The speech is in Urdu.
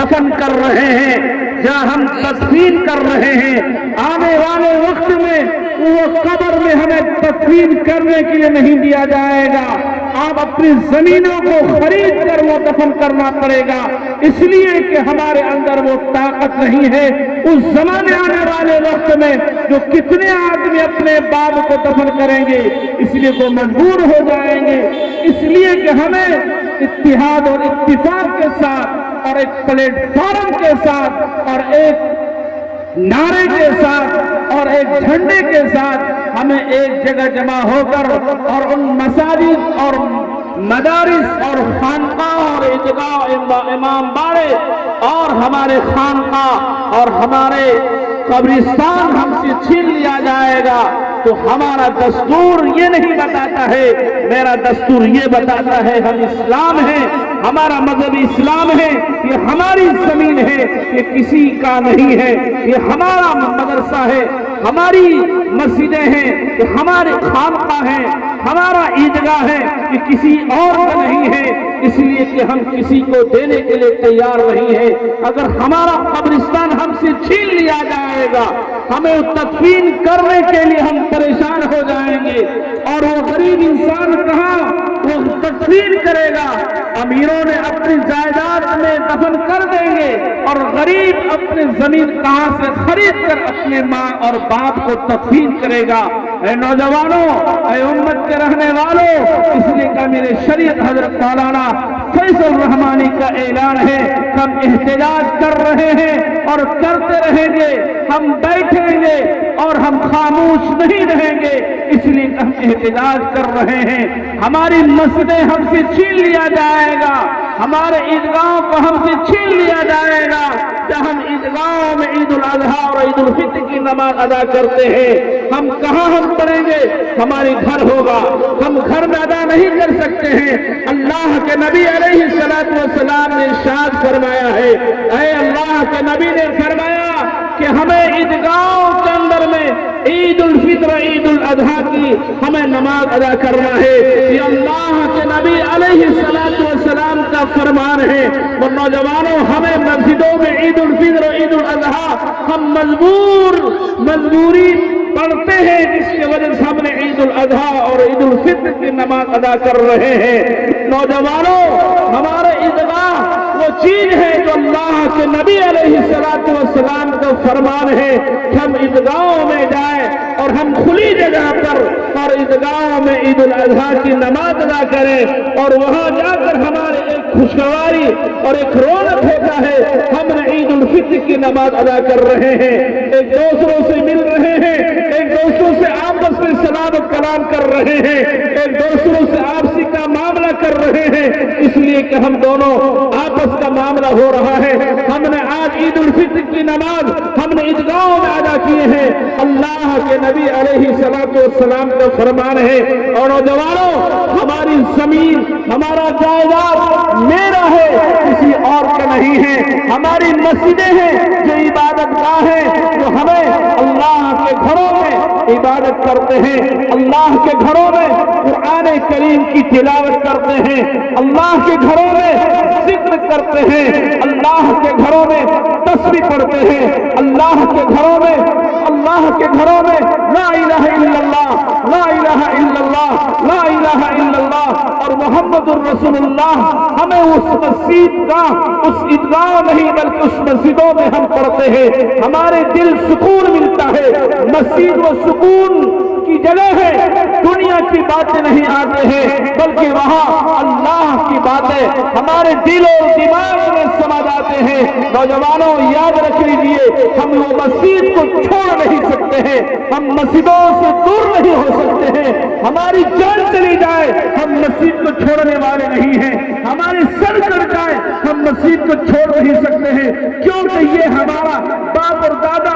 دفن کر رہے ہیں، جہاں ہم تدفین کر رہے ہیں، آنے والے وقت میں وہ قبر میں ہمیں تدفین کرنے کے لیے نہیں دیا جائے گا۔ آپ اپنی زمینوں کو خرید کر وہ دفن کرنا پڑے گا، اس لیے کہ ہمارے اندر وہ طاقت نہیں ہے۔ اس زمانے آنے والے وقت میں جو کتنے آدمی اپنے باپ کو دفن کریں گے، اس لیے وہ مجبور ہو جائیں گے۔ اس لیے کہ ہمیں اتحاد اور اتفاق کے ساتھ اور ایک پلیٹ فارم کے ساتھ اور ایک نعرے کے ساتھ اور ایک جھنڈے کے ساتھ ہمیں ایک جگہ جمع ہو کر اور ان مساجد اور مدارس اور خانقاہ اور عیدگاہ امام باڑے اور ہمارے خانقاہ اور ہمارے قبرستان ہم سے چھین لیا جائے گا تو ہمارا دستور یہ نہیں بتاتا ہے، میرا دستور یہ بتاتا ہے ہم اسلام ہیں، ہمارا مذہب اسلام ہے، یہ ہماری زمین ہے، یہ کسی کا نہیں ہے، یہ ہمارا مدرسہ ہے، ہماری مسجدیں ہیں، یہ ہمارے خانقاہ ہیں، ہمارا عیدگاہ ہے، یہ کسی اور کا نہیں ہے، اس لیے کہ ہم کسی کو دینے کے لیے تیار نہیں ہے۔ اگر ہمارا قبرستان ہم سے چھین لیا جائے گا، ہمیں تدفین کرنے کے لیے ہم پریشان ہو جائیں گے، اور وہ غریب انسان کہاں وہ تدفین کرے گا؟ امیروں نے اپنی جائیداد میں دفن کر دیں گے اور غریب اپنی زمین کہاں سے خرید کر اپنے ماں اور باپ کو تدفین کرے گا؟ اے نوجوانوں، اے امت کے رہنے والوں، اس لیے کہ میرے شریعت حضرت مولانا فیصل الرحمانی کا اعلان ہے، ہم احتجاج کر رہے ہیں اور کرتے رہیں گے، ہم بیٹھیں گے اور ہم خاموش نہیں رہیں گے، اس لیے کہ ہم احتجاج کر رہے ہیں۔ ہماری مسجدیں ہم سے چھین لیا جائے گا، ہمارے عیدگاہوں کو ہم سے چھین لیا جائے گا۔ جب ہم عیدگاہوں میں عید الاضحیٰ اور عید الفطر کی نماز ادا کرتے ہیں، ہم کہاں ہم پڑھیں گے؟ ہمارے گھر ہوگا، ہم گھر میں ادا نہیں کر سکتے ہیں۔ اللہ کے نبی علیہ السلام نے ارشاد فرمایا ہے، اے اللہ کے نبی نے فرمایا کہ ہمیں عیدگاہوں کے اندر میں عید الفطر عید الاضحیٰ کی ہمیں نماز ادا کرنا ہے۔ یہ اللہ کے نبی علیہ السلام کا فرمان ہے۔ اور نوجوانوں، ہمیں مسجدوں میں عید الفطر عید الاضحیٰ ہم مجبوری پڑھتے ہیں، جس کی وجہ سے ہم نے عید الاضحیٰ اور عید الفطر کی نماز ادا کر رہے ہیں۔ نوجوانوں، ہمارے عیدگاہ وہ چیز ہے جو اللہ کے نبی علیہ السلام کا فرمان ہے کہ ہم عیدگاہوں میں جائیں اور ہم کھلی جگہ پر اور عیدگاہوں میں عید الاضحیٰ کی نماز ادا کریں، اور وہاں جا کر ہمارے ایک خوشگواری اور ایک رونق ہوتا ہے، ہم نے عید الفطر کی نماز ادا کر رہے ہیں، ایک دوسروں سے مل رہے ہیں، ایک دوسروں سے آپس میں سلام و کلام کر رہے ہیں، ایک دوسروں سے آپسی کا معاملہ کر رہے ہیں، اس لیے کہ ہم دونوں آپس کا معاملہ ہو رہا ہے۔ ہم نے آج عید الفطر کی نماز ہم نے عیدگاہوں میں ادا کیے ہیں، اللہ کے نبی علیہ السلام کا فرمان ہے۔ اور نوجوانوں، ہماری زمین ہمارا جائیداد میرا ہے، کسی اور کا نہیں ہے۔ ہماری مسجدیں ہیں جو عبادت گاہ ہیں، جو ہمیں اللہ کے گھروں میں عبادت کرتے ہیں، اللہ کے گھروں میں قرآن کریم کی تلاوت کرتے ہیں، اللہ کے گھروں میں ذکر کرتے ہیں، اللہ کے گھروں میں تسبیح پڑھتے ہیں، اللہ کے گھروں میں لا الہ الا اللہ، لا الہ الا اللہ، لا الہ الا اللہ اور محمد الرسول اللہ۔ ہمیں اس مسجد کا اس عیدگاہ نہیں بلکہ اس مسجدوں میں ہم پڑھتے ہیں، ہمارے دل سکون ملتا ہے۔ مسجد و سکون کی جگہ ہے، دنیا کی باتیں نہیں آتے ہیں بلکہ وہاں اللہ کی باتیں ہمارے دل و دماغ میں سما جاتے ہیں۔ نوجوانوں، یاد رکھ لیجیے، ہم وہ مسجد کو چھوڑ نہیں سکتے ہیں، ہم مسجدوں سے دور نہیں ہو سکتے ہیں، ہماری جان چلی جائے ہم مسجد کو چھوڑنے والے نہیں ہیں، ہمارے سر کٹ جائے ہم مسجد کو چھوڑ نہیں سکتے ہیں، کیونکہ یہ ہمارا باپ اور دادا